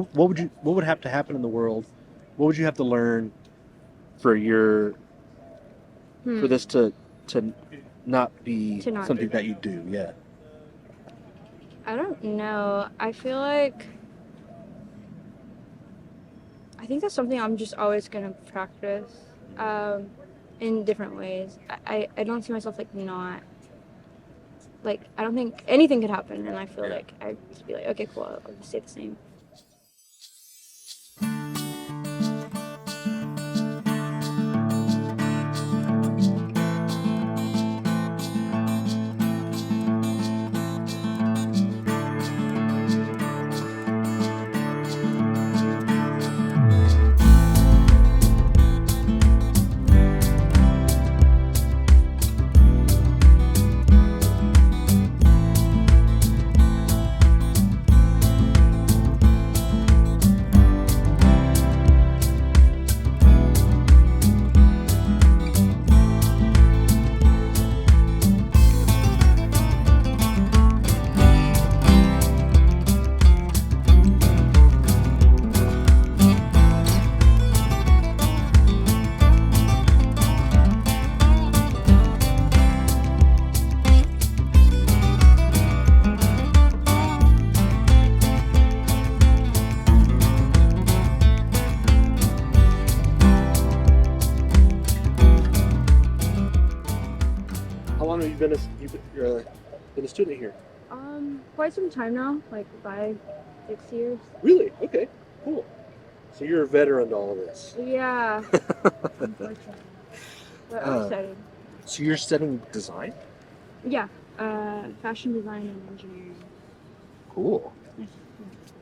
what would have to happen in the world? What would you have to learn for for Hmm. this to not be To not do something that that. you do? Yeah. I don't know. I think that's something I'm just always gonna practice um, in different ways. I don't see myself like not like I don't think anything could happen, and I feel Yeah. like I'd just be like, okay, cool, I'll just stay the same. How long have you been a student here? Quite some time now, like 5, 6 years. Really? Okay. Cool. So you're a veteran to all of this. Yeah, unfortunately, but I'm Uh, excited. so you're studying design? Yeah, fashion design and engineering. Cool.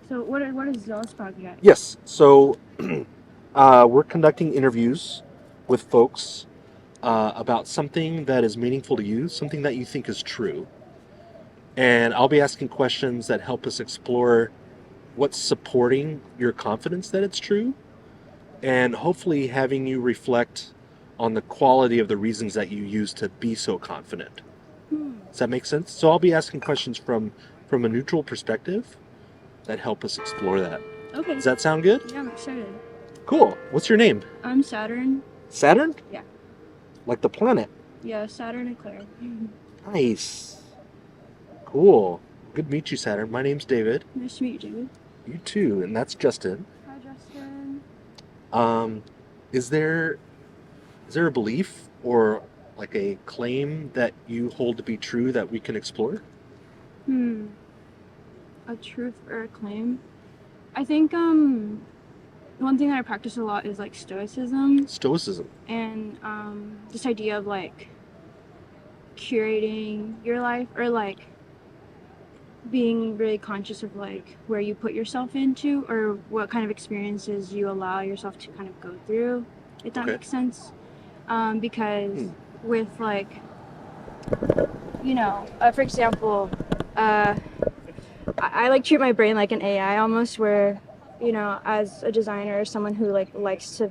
So what is Zealous Project? Yes. So we're conducting interviews with folks about something that is meaningful to you, something that you think is true. And I'll be asking questions that help us explore what's supporting your confidence that it's true, and hopefully having you reflect on the quality of the reasons that you use to be so confident. Hmm. Does that make sense? So I'll be asking questions from a neutral perspective that help us explore that. Okay. Does that sound good? Yeah, I'm excited. Cool. What's your name? I'm Saturn. Saturn? Yeah. Like the planet. Yeah, Saturn and Claire. Nice. Cool. Good to meet you, Saturn. My name's David. Nice to meet you, David. You too, and that's Justin. Hi, Justin. Um, is there is there a belief or like a claim that you hold to be true that we can explore? Hmm. A truth or a claim? I think one thing that I practice a lot is like Stoicism Stoicism. and this idea of like curating your life or like being really conscious of like where you put yourself into or what kind of experiences you allow yourself to kind of go through, if that Okay. makes sense. Because Hmm. with like, for example, I like treat my brain like an AI almost, where, as a designer or someone who like likes to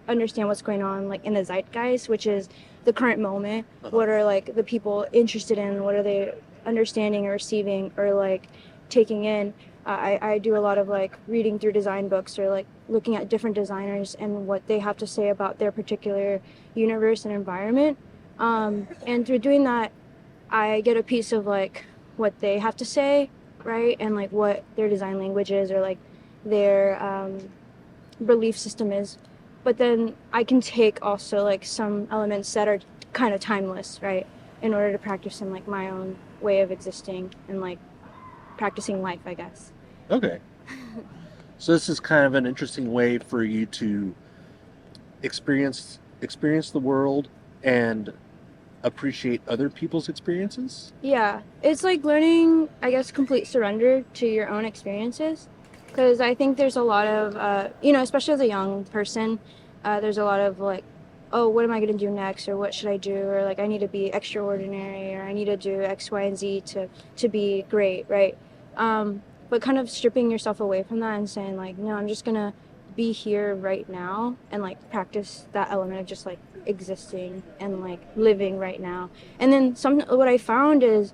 understand what's going on like in the zeitgeist, which is the current moment. What are like the people interested in? What are they understanding or receiving or like taking in? I do a lot of like reading through design books or like looking at different designers and what they have to say about their particular universe and environment. And through doing that, I get a piece of like what they have to say, right? And like what their design language is or like their belief system is. But then I can take also like some elements that are kind of timeless, right? In order to practice in like my own way of existing and like practicing life, I guess. Okay. So this is kind of an interesting way for you to experience the world and appreciate other people's experiences. Yeah, it's like learning, I guess, complete surrender to your own experiences. Because I think there's a lot of, especially as a young person, there's a lot of like, oh, what am I going to do next? Or what should I do? Or like, I need to be extraordinary or I need to do X, Y, and Z to be great, right? But kind of stripping yourself away from that and saying, like, no, I'm just going to be here right now and like practice that element of just like existing and like living right now. And then what I found is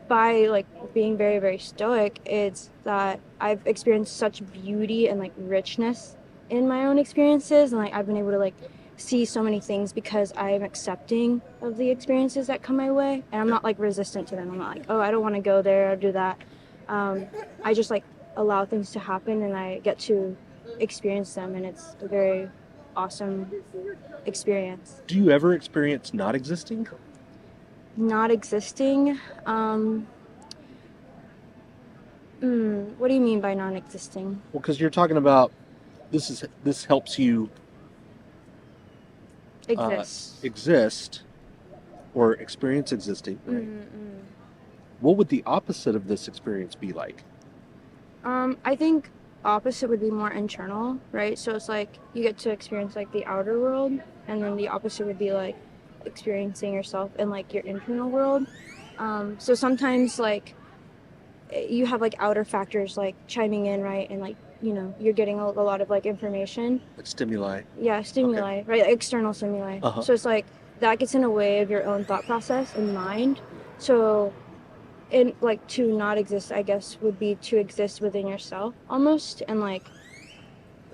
by like being very, very stoic, it's that I've experienced such beauty and like richness in my own experiences, and like I've been able to like see so many things because I'm accepting of the experiences that come my way, and I'm not like resistant to them. I'm not like, oh, I don't want to go there or do that. I just like allow things to happen, and I get to experience them, and it's a very awesome experience. Do you ever experience not existing? Not existing. What do you mean by non-existing? Well, because you're talking about this helps you Exists. exist or experience existing, right? Mm-mm. What would the opposite of this experience be like? I think opposite would be more internal, right? So it's like you get to experience like the outer world, and then the opposite would be like experiencing yourself in like your internal world. So sometimes like you have like outer factors like chiming in, right? And like, you know, you're getting a lot of like information. Like stimuli. Yeah, stimuli, right? External stimuli. Uh-huh. So it's like that gets in the way of your own thought process and mind. So in like to not exist, I guess, would be to exist within yourself almost, and like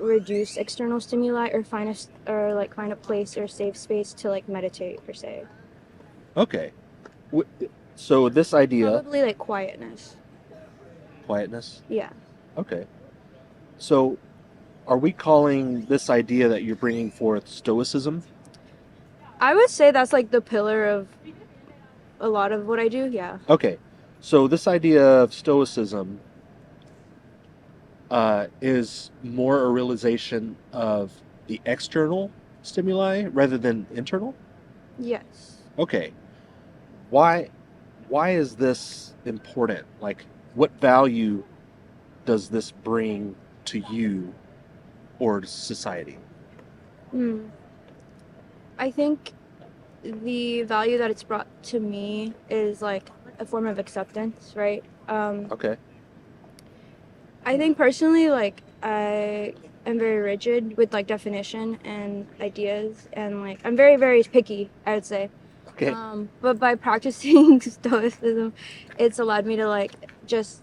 reduce external stimuli, or find a place or safe space to like meditate per se. Okay. So this idea, Probably like quietness. quietness. Yeah. Okay. So are we calling this idea that you're bringing forth Stoicism? I would say that's like the pillar of a lot of what I do. Yeah. Okay. So this idea of Stoicism is more a realization of the external stimuli rather than internal? Yes. Okay. Why is this important? Like, what value does this bring to you or to society? I think the value that it's brought to me is like a form of acceptance, right? Okay. I think personally, like I am very rigid with like definition and ideas, and like I'm very, very picky, I would say. Okay. But by practicing stoicism, it's allowed me to like just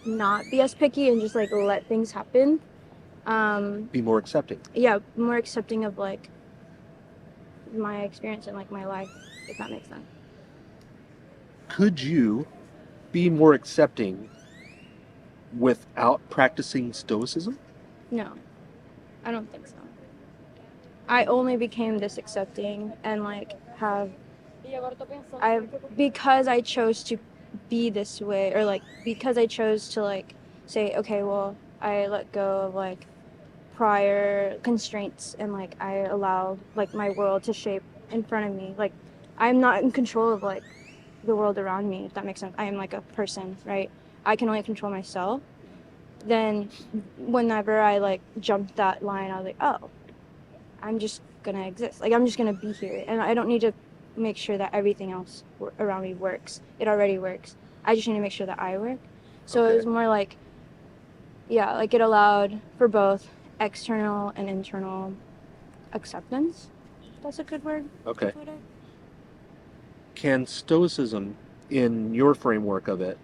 not be as picky and just like let things happen. Be more accepting. Yeah, more accepting of like my experience and like my life, if that makes sense. Could you be more accepting without practicing Stoicism? No, I don't think so. I only became this accepting and like because I chose to be this way, or like because I chose to like say, okay, well, I let go of like prior constraints, and like I allow like my world to shape in front of me. Like I'm not in control of like the world around me, if that makes sense. I am like a person, right? I can only control myself. Then whenever I like jumped that line, I was like, oh, I'm just gonna exist. Like I'm just gonna be here, and I don't need to make sure that everything else around me works. It already works. I just need to make sure that I work. So Okay. it was more like, yeah, like it allowed for both external and internal acceptance. That's a good word. Okay. To put it. Can Stoicism, in your framework of it,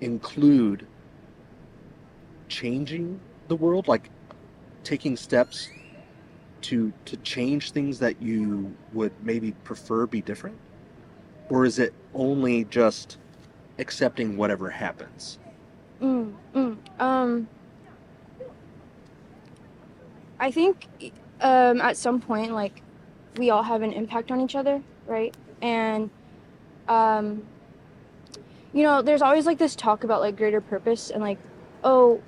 include changing the world, like taking steps to change things that you would maybe prefer be different? Or is it only just accepting whatever happens? I think at some point, like, we all have an impact on each other, right? And um, you know, there's always like this talk about like greater purpose and like, oh,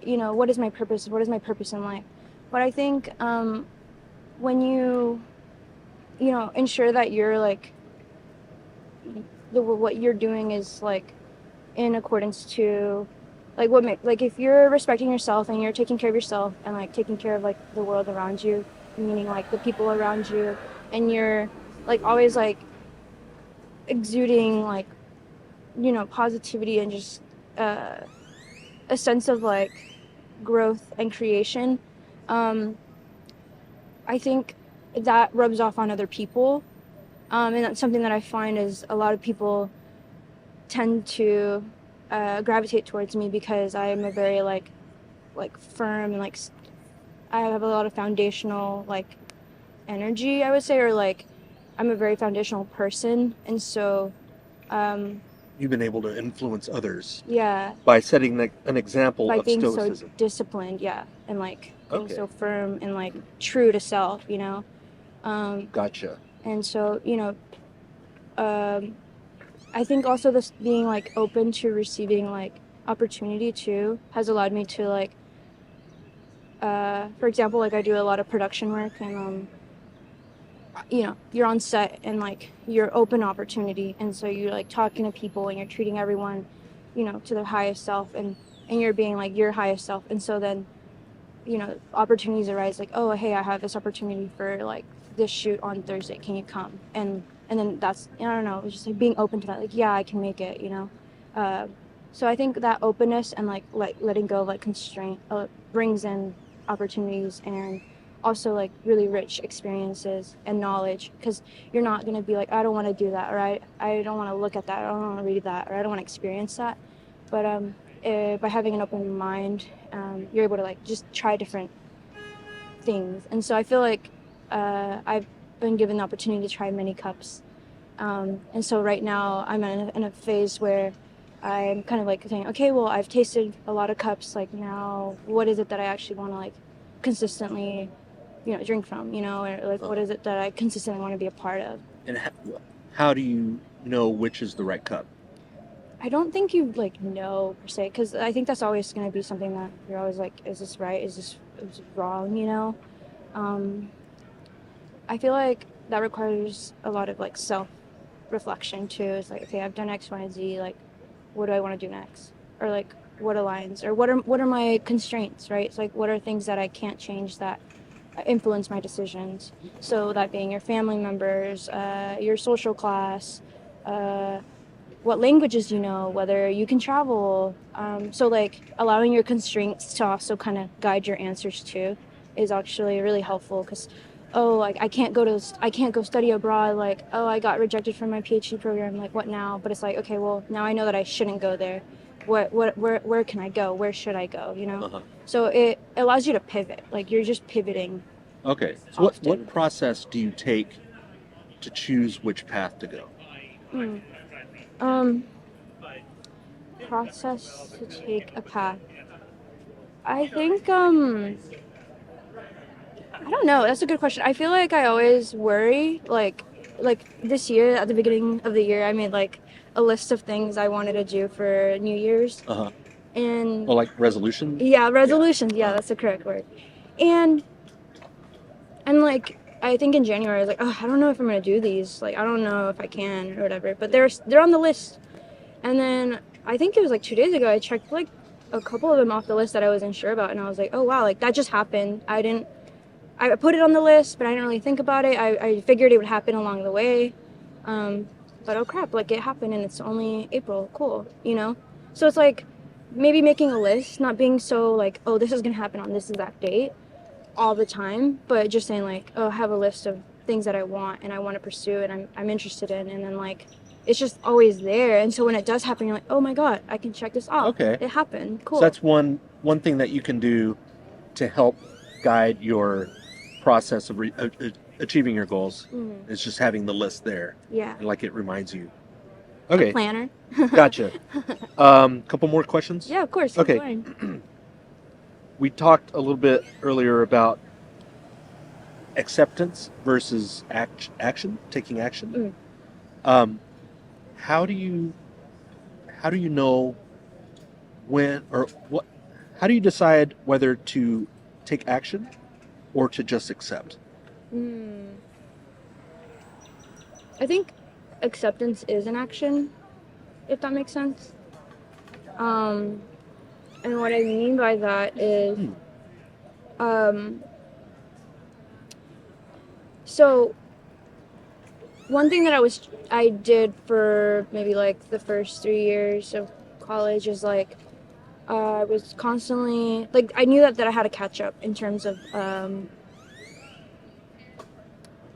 you know, what is my purpose? What is my purpose in life? But I think when you know, ensure that you're like what you're doing is like in accordance to like like if you're respecting yourself and you're taking care of yourself and like taking care of like the world around you, meaning like the people around you, and you're like always like exuding like, you know, positivity and just a sense of like growth and creation, I think that rubs off on other people, and that's something that I find is a lot of people tend to gravitate towards me because I am a very like firm and like I have a lot of foundational like energy, I would say, or like I'm a very foundational person, and so You've been able to influence others yeah, by setting an example by of being so Stoicism. disciplined, yeah, and like being Okay, so firm and like true to self, you know. gotcha. And so I think also this being like open to receiving like opportunity too has allowed me to like for example, like I do a lot of production work, and you're on set and like you're open opportunity, and so you're like talking to people and you're treating everyone to their highest self, and you're being like your highest self, and so then opportunities arise like, oh hey, I have this opportunity for like this shoot on Thursday, can you come? And then that's, I don't know, it's just like being open to that, like yeah, I can make it, uh, so I think that openness and like letting go of like constraint brings in opportunities and also like really rich experiences and knowledge, because you're not going to be like, I don't want to do that, or I don't want to look at that, or I don't want to read that, or I don't want to experience that. But by having an open mind, you're able to like just try different things. And so I feel like I've been given the opportunity to try many cups. And so right now I'm in a phase where I'm kind of like saying, okay, well, I've tasted a lot of cups. Like now, what is it that I actually want to like consistently, drink from, or like what is it that I consistently want to be a part of? And how do you know which is the right cup? I don't think you like know per se, because I think that's always going to be something that you're always like, is this right? Is this wrong? Um, I feel like that requires a lot of like self reflection too. It's like, okay, I've done X, Y, and Z. Like, what do I want to do next? Or like, what aligns? Or what are my constraints? Right? It's like, what are things that I can't change that influence my decisions? So that being your family members, your social class, what languages you know, whether you can travel. So like allowing your constraints to also kind of guide your answers too is actually really helpful, because oh, like I can't go study abroad, like oh, I got rejected from my PhD program, like what now? But it's like, okay, well, now I know that I shouldn't go there. Where can I go? Where should I go? Uh-huh. So it allows you to pivot, like you're just pivoting Okay, so what often. process do you take to choose which path to go? Mm. Um, Process to take a path. I think I don't know. That's a good question. I feel like I always worry, like this year at the beginning of the year I made like a list of things I wanted to do for New Year's. Uh-huh. And Oh, like resolution? yeah, Yeah. resolutions. Yeah, Uh-huh. that's the correct word. And like I think in January I was like, oh, I don't know if I'm gonna do these. Like I don't know if I can or whatever. But they're on the list. And then I think it was like 2 days ago I checked like a couple of them off the list that I wasn't sure about, and I was like, oh wow, like that just happened. I put it on the list, but I didn't really think about it. I figured it would happen along the way. But oh crap, like it happened and it's only April. Cool, So it's like maybe making a list, not being so like, oh, this is going to happen on this exact date all the time, but just saying like, oh, I have a list of things that I want and I want to pursue and I'm interested in. And then like, it's just always there. And so when it does happen, you're like, oh my God, I can check this off. Okay. It happened. Cool. So that's one thing that you can do to help guide your process of achieving your goals. Mhm. Is just having the list there. Yeah. And like it reminds you. A Okay, planner. gotcha. Couple more questions? Yeah, of course. Okay. We talked a little bit earlier about acceptance versus action, taking action. How do you know when or what? How do you decide whether to take action or to just accept? I think acceptance is an action, if that makes sense. And what I mean by that is, so one thing that I did for maybe like the first 3 years of college is like, I was constantly, like, I knew that I had to catch up in terms of,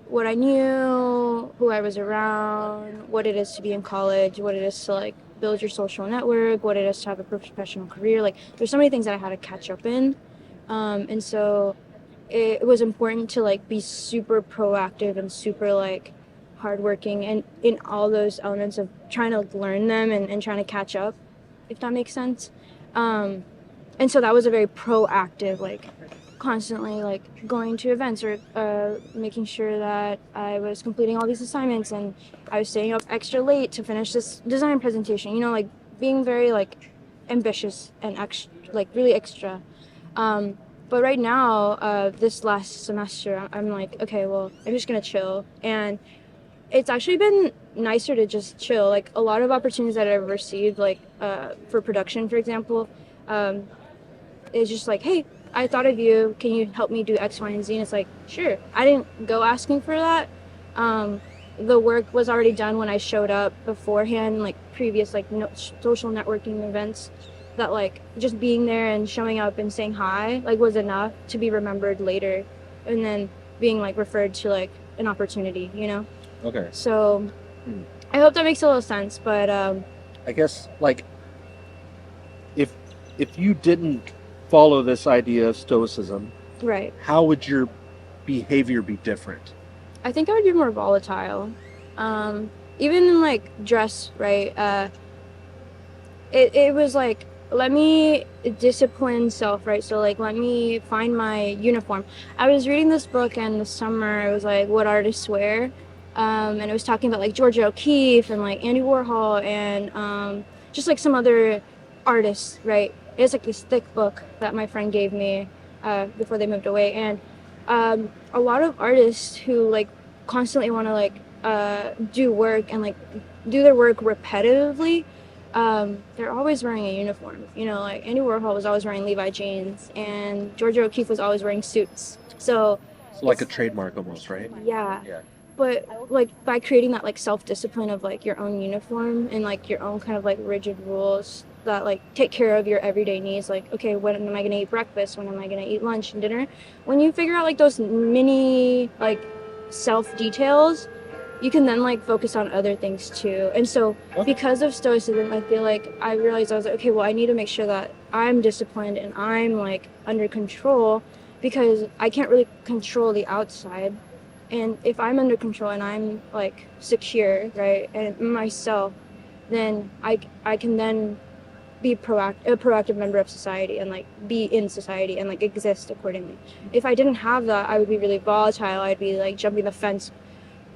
what I knew, who I was around, what it is to be in college, what it is to like build your social network, what it is to have a professional career. Like, there's so many things that I had to catch up in. And so it was important to like be super proactive and super like hardworking and in all those elements of trying to learn them and trying to catch up, if that makes sense. And so that was a very proactive, like constantly like going to events or making sure that I was completing all these assignments, and I was staying up extra late to finish this design presentation, you know, like being very like ambitious and like really extra. But right now, this last semester, I'm like, okay, well, I'm just gonna chill. And it's actually been nicer to just chill. Like a lot of opportunities that I've received, like for production, for example, um, is just like, hey, I thought of you. Can you help me do X, Y, and Z? And it's like, sure. I didn't go asking for that. The work was already done when I showed up beforehand, like previous like social networking events. That like just being there and showing up and saying hi like was enough to be remembered later, and then being like referred to like an opportunity, you know. Okay. So I hope that makes a little sense, but I guess like if you didn't follow this idea of Stoicism, right, how would your behavior be different? I think I would be more volatile. Even in like dress, right? It was like, let me discipline self, right? So like let me find my uniform. I was reading this book in the summer. It was like What Artists Wear, and it was talking about like Georgia O'Keeffe and like Andy Warhol and just like some other artists, right? It's like this thick book that my friend gave me before they moved away, and a lot of artists who like constantly want to like do work and like do their work repetitively, they're always wearing a uniform. You know, like Andy Warhol was always wearing Levi jeans, and Georgia O'Keeffe was always wearing suits. So it's like a trademark almost, right? Yeah. Yeah. But like by creating that like self-discipline of like your own uniform and like your own kind of like rigid rules that like take care of your everyday needs, like okay, when am I gonna eat breakfast, when am I gonna eat lunch and dinner, when you figure out like those mini like self details, you can then like focus on other things too. And so because of Stoicism, I feel like I realized I was like, okay, well, I need to make sure that I'm disciplined and I'm like under control, because I can't really control the outside. And if I'm under control and I'm like secure, right, and myself, then I can then be a proactive member of society and like be in society and like exist accordingly. If I didn't have that, I would be really volatile. I'd be like jumping the fence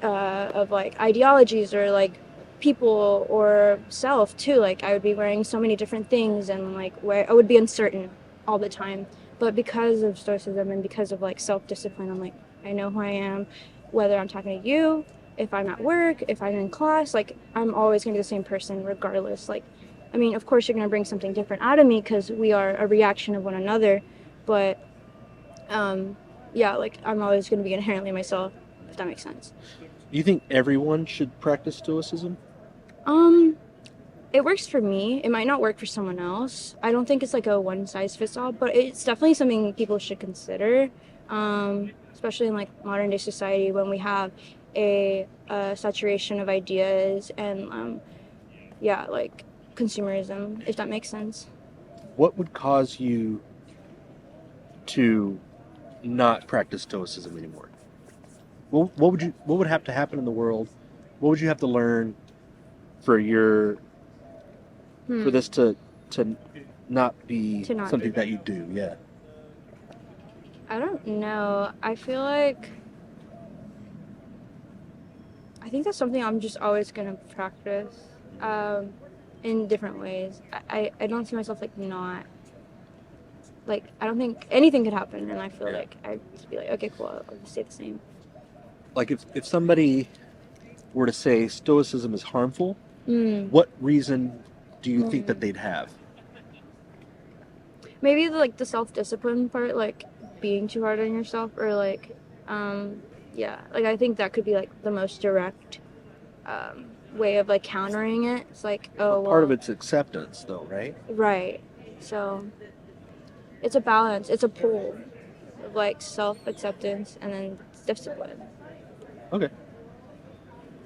of like ideologies or like people or self too. Like I would be wearing so many different things and like where I would be uncertain all the time. But because of Stoicism and because of like self-discipline, I'm like, I know who I am, whether I'm talking to you, if I'm at work, if I'm in class, like I'm always gonna be the same person regardless. Like, I mean, of course you're gonna bring something different out of me because we are a reaction of one another, but yeah, like I'm always gonna be inherently myself, if that makes sense. Do you think everyone should practice Stoicism? It works for me. It might not work for someone else. I don't think it's like a one size fits all, but it's definitely something people should consider, especially in like modern day society when we have a saturation of ideas and yeah, like consumerism, if that makes sense. What would cause you to not practice Stoicism anymore? What would have to happen in the world? What would you have to learn for for this to not be To not something do that you do? Yeah. I don't know. I think that's something I'm just always gonna practice in different ways. I don't see myself like not like I don't think anything could happen, and I feel like I'd just be like, okay, cool, I'll just stay the same. Like if somebody were to say Stoicism is harmful, Mm. what reason do you think that they'd have? Maybe like the self-discipline part, like being too hard on yourself, or like yeah, like I think that could be like the most direct way of like countering it. It's like, oh Part of well, it's acceptance, though, right? right. So it's a balance. It's a pull of like self-acceptance and then discipline. Okay.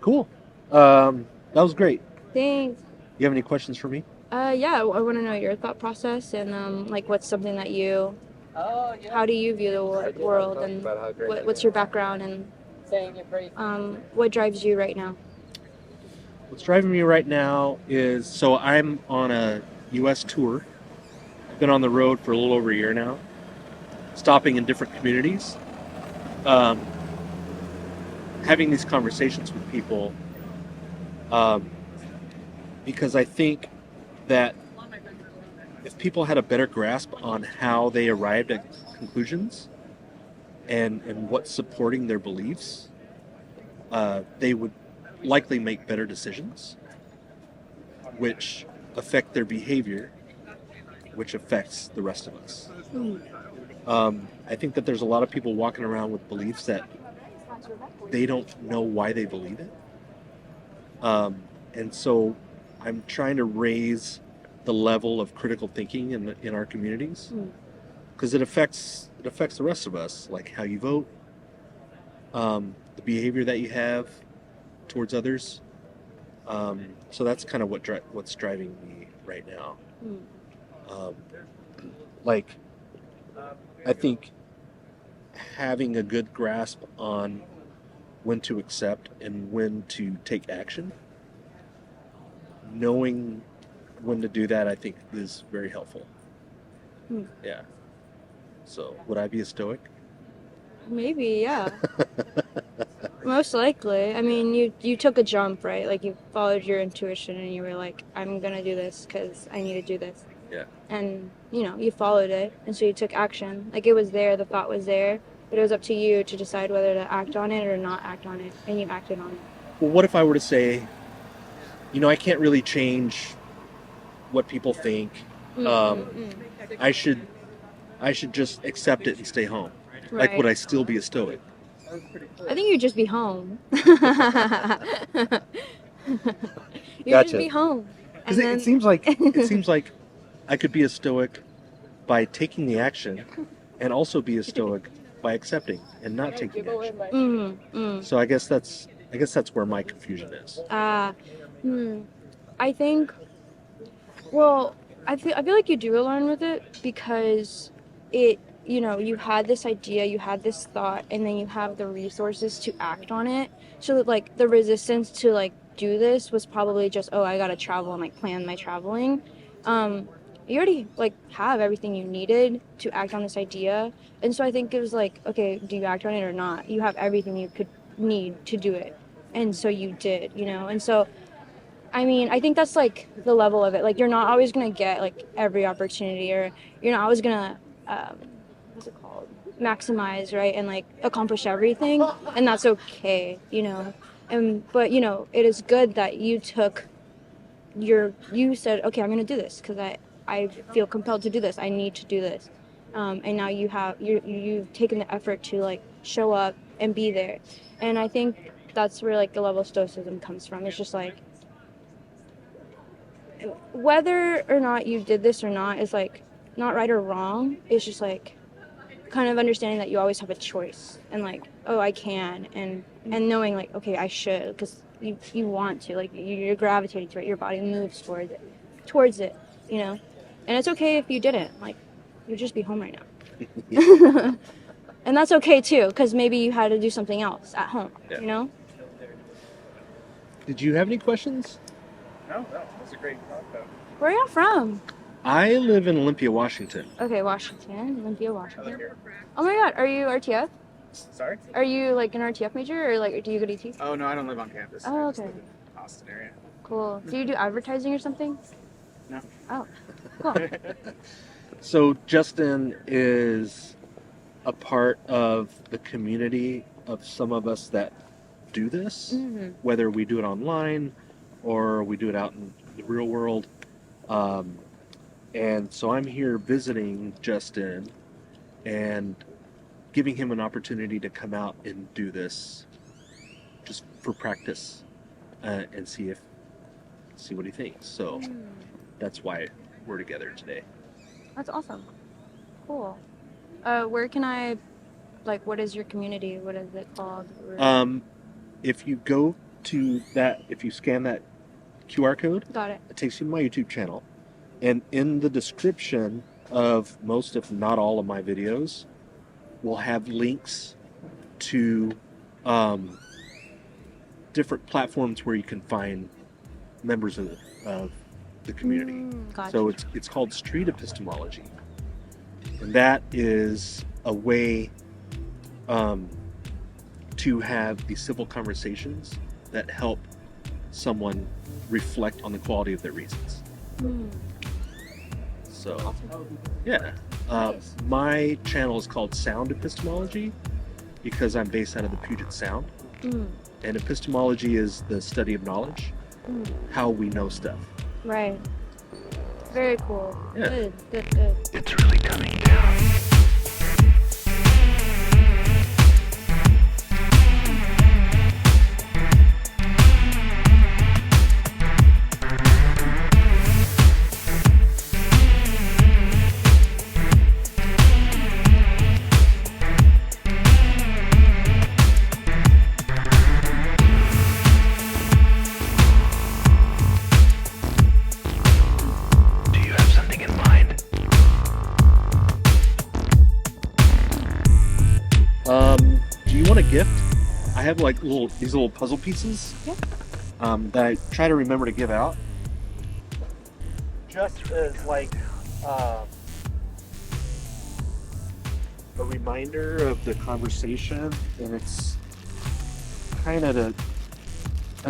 Cool. That was great. Thanks. You have any questions for me? Yeah, I want to know your thought process and like what's something that you, how do you view the world and what's your background and what drives you right now? What's driving me right now is so I'm on a U.S. tour. I've been on the road for a little over a year now, stopping in different communities, um, having these conversations with people, um, because I think that if people had a better grasp on how they arrived at conclusions and what's supporting their beliefs, they would likely make better decisions, which affect their behavior, which affects the rest of us. I think that there's a lot of people walking around with beliefs that they don't know why they believe it. And so I'm trying to raise the level of critical thinking in our communities because it affects the rest of us, like how you vote, the behavior that you have towards others. So that's kind of what's driving me right now. Um, like I think having a good grasp on when to accept and when to take action, knowing when to do that, I think is very helpful. Yeah. So, would I be a Stoic? Maybe, yeah. Most likely. I mean, you took a jump, right? Like you followed your intuition and you were like, I'm gonna do this because I need to do this. Yeah. And you followed it, and so you took action. Like it was there, the thought was there, but it was up to you to decide whether to act on it or not act on it, and you acted on it. Well, what if I were to say, I can't really change what people think. I should just accept it and stay home. Like, Right. would I still be a Stoic? I think you'd just be home. You'd just Gotcha. be home. Because And it then seems like I could be a Stoic by taking the action, and also be a Stoic by accepting and not taking action. So I guess that's where my confusion is. I think, well, I feel like you do align with it because you had this idea, you had this thought, and then you have the resources to act on it. So that, like, the resistance to, like, do this was probably just, oh, I gotta travel and, like, plan my traveling. You already, like, have everything you needed to act on this idea. And so I think it was like, okay, do you act on it or not? You have everything you could need to do it. And so you did. And so I mean, I think that's like the level of it. Like, you're not always gonna get like every opportunity, or you're not always gonna, what's it called, maximize, right, and like accomplish everything, and that's okay. But it is good that you said, okay, I'm gonna do this because I feel compelled to do this. I need to do this, and now you've taken the effort to like show up and be there, and I think that's where like the level of stoicism comes from. It's just like whether or not you did this or not is like not right or wrong. It's just like kind of understanding that you always have a choice and like, oh, I can, and knowing like, okay, I should, because you want to, like, you're gravitating to it, your body moves towards it. And it's okay if you didn't, like, you'd just be home right now. And that's okay too, because maybe you had to do something else at home. Yeah. Did you have any questions? No, that's a great talk though. Where are you from? I live in Olympia, Washington. Okay, Washington, Olympia, Washington. Oh my God, are you RTF? Sorry? Are you like an RTF major, or like do you go to ET? Oh no, I don't live on campus. Oh, I just okay. live in Austin area. Cool. Do you do advertising or something? No. Oh, cool. So Justin is a part of the community of some of us that do this, whether we do it online or we do it out in the real world. And so I'm here visiting Justin and giving him an opportunity to come out and do this just for practice, and see what he thinks. So that's why we're together today. That's awesome. Cool. Where can I, like, what is your community? What is it called? If you go to that, if you scan that QR code. Got it. It takes you to my YouTube channel. And in the description of most, if not all, of my videos, we'll have links to different platforms where you can find members of the community. Gotcha. So it's called Street Epistemology. And that is a way to have these civil conversations that help someone reflect on the quality of their reasons. So, yeah. Nice. My channel is called Sound Epistemology because I'm based out of the Puget Sound. And epistemology is the study of knowledge, how we know stuff. Right. Very cool. Yeah. Good. It's really coming down. Do you want a gift? I have like these little puzzle pieces that I try to remember to give out. Just as like a reminder of the conversation, and it's kind of an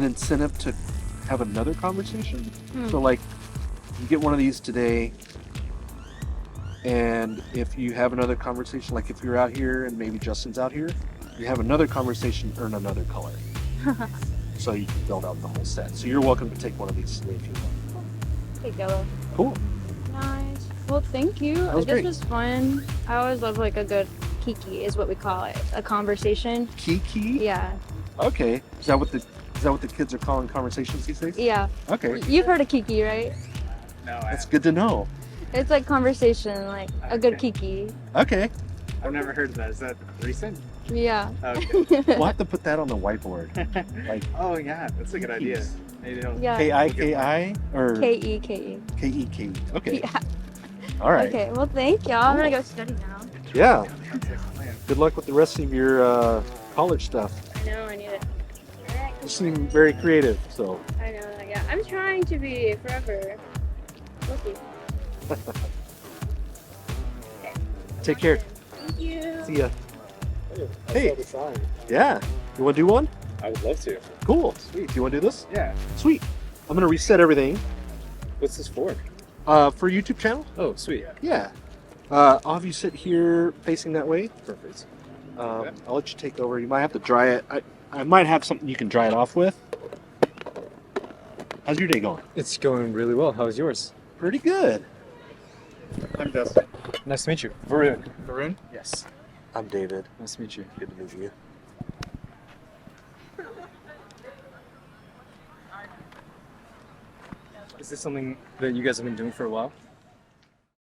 incentive to have another conversation. So like you get one of these today, and if you have another conversation, like if you're out here and maybe Justin's out here, you have another conversation, earn another color. So you can build out the whole set. So you're welcome to take one of these today if you want. Take yellow. Cool. Nice. Well, thank you. was This great. was fun. I always love like a good kiki is what we call it. A conversation. Kiki? Yeah. Okay. Is that what the kids are calling conversations these days? Yeah. Okay. You've heard of kiki, right? No, That's good to know. It's like conversation, like a good kiki. Okay. I've never heard of that. Is that recent? Yeah. Okay. We'll have to put that on the whiteboard. Like Oh yeah, that's a good idea. Maybe they'll. Yeah. K-I-K-I or K-E-K-E. K-E-K. Okay. Yeah. All right. Okay, well thank y'all. I'm gonna go study now. Yeah. Sounds like a plan. Good luck with the rest of your college stuff. I know, I need it. You seem very creative, so. I know, yeah. I'm trying to be forever. We'll see. Take care. Thank you. See ya. Hey, Hey. Yeah. You want to do one? I would love to. Cool. Sweet. Do you want to do this? Yeah. Sweet. I'm gonna reset everything. What's this for? For YouTube channel. Oh, sweet. Yeah. I'll have you sit here facing that way. Perfect. I'll let you take over. You might have to dry it. I might have something you can dry it off with. How's your day going? It's going really well. How's yours? Pretty good. I'm Dustin. Nice to meet you. Varun. Varun? Yes. I'm David. Nice to meet you. Good to meet you. Is this something that you guys have been doing for a while?